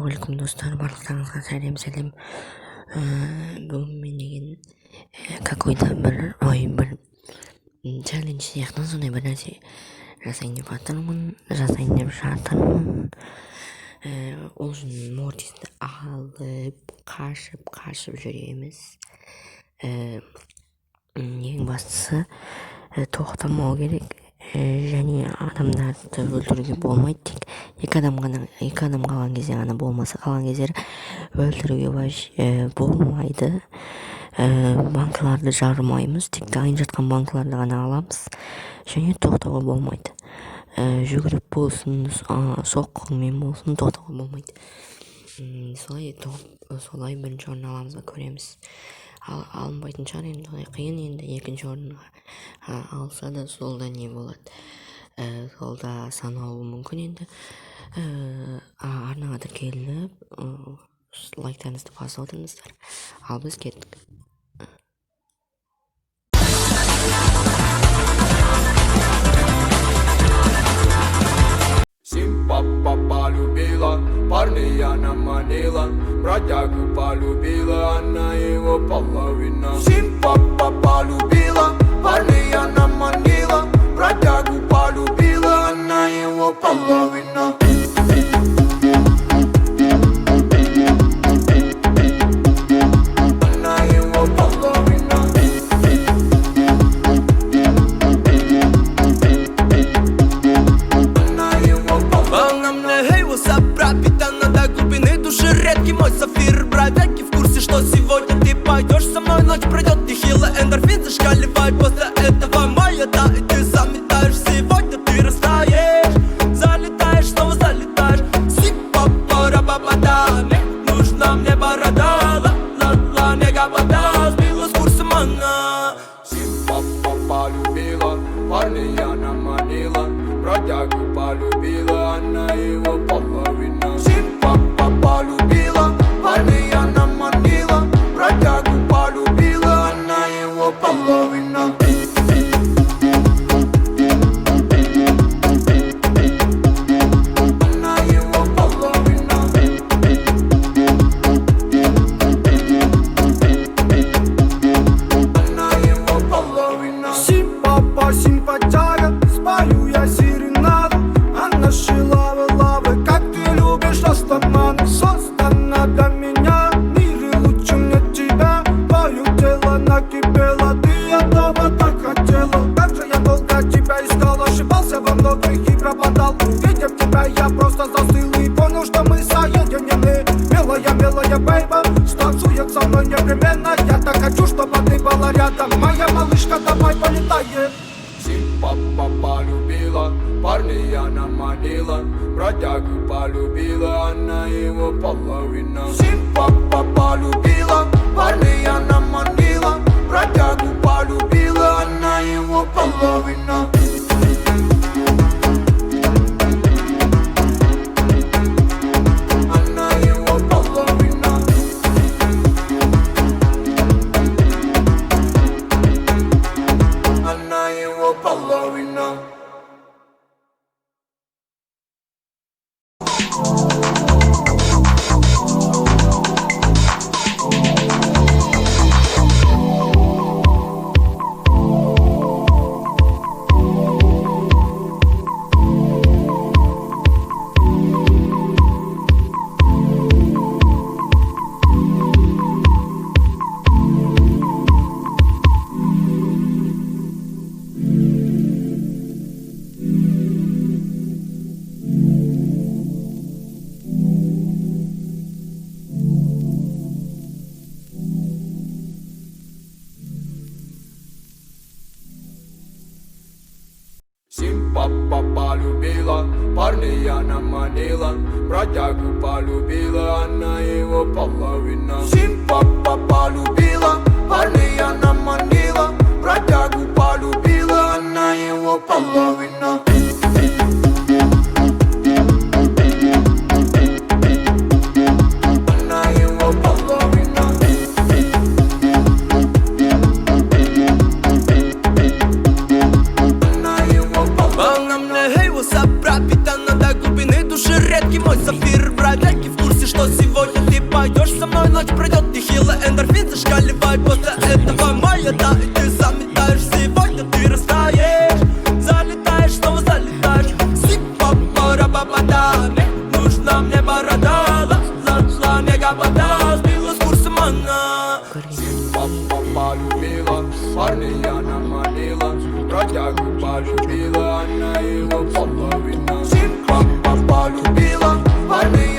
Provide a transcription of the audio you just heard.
Assalamualaikum достар, барлықтарыңызға сәлем. Бүгін мен деген какой-то бір челлендж сияқты сондай бір нәрсе жасайын деп жатырмын. Ол үшін Мортисті алып қашып жүреміз. Ең бастысы тоқтамау керек. Және адамдарды өлтіруге болмайды, тек екі адам қалған кезде ғана, болмаса қалған кездері өлтіруге болмайды. Банкаларды жармаймыз, тек дайын жатқан банкаларды ғана аламыз, және тоқтауға болмайды. Жүгіріп болсын, соққымен болсын, тоқтауға болмайды. Солай бірінші орын аламыз ба көреміз. Алынбайтын шығар, енді қиын, енді екінші орынға алса да солда не болады, солда санауы мүмкін. Енді арнаға тіркеліп лайктарыңызды басып отырыңыздар. Ал біз кеттік. Симпа полюбила, парня она манила, бродягу полюбила, она его половина. Симпа полюбила, парня она манила, бродягу полюбила, она его половина. Мой сафир, бровяки в курсе, что сегодня ты пойдешь со мной, ночь пройдет нехило, эндорфин зашкаливает. После этого моя да, и ты заметаешь. Сегодня ты растаешь, залетаешь, снова залетаешь. Сипа-пара-ба-ба-да, мне нужна мне борода. Ла-ла-ла, не габада, сбила с курсом она. Симпа полюбила, парня она манила, бродягу полюбила, она его половина. Симпа полюбила, парня она манила, бродягу полюбила, она его половина. Она его половина. Она его половина. Симпа, симпатяга, спою я серенаду. Она шила лавы, как ты любишь растаманы. Создана для меня, в мире лучше мне тебя. Твое тело накипело, ты этого так хотела. Как же я долго тебя искал, ошибался во многих и пропадал. Увидев тебя, я просто застыл и понял, что мы соединены. Милая бейба, станцует со мной непременно. Я так хочу, чтобы ты была рядом. Моя малышка, давай полетаем. Симпа полюбила, парня она манила, бродягу полюбила, она его половина. Симпа полюбила, парня она манила, бродягу полюбила, она его половина. Она его половина. Она его половина. Симпа полюбила, парня она манила, бродягу полюбила, она его половина. Симпа полюбила, парня она манила, бродягу полюбила, она его половина. Она его половина. Она его половина. Она мне, hey, what's up, пропитана до глубины души. Редкий мой сафир, бровяки в курсе, что сегодня ты пойдешь со мной, ночь пройдет нехило, эндорфин зашкаливает после этого моя, да, и ты заметаешь, сегодня ты растаешь, залетаешь, снова залетаешь, сип-пап-пара-ба-ба-да, нужна мне борода, ла-ла-ла, мега-вода, сбила с курса она. Папа полюбила, парня наманила, бродягу полюбила, она его половина. Папа полюбила, парня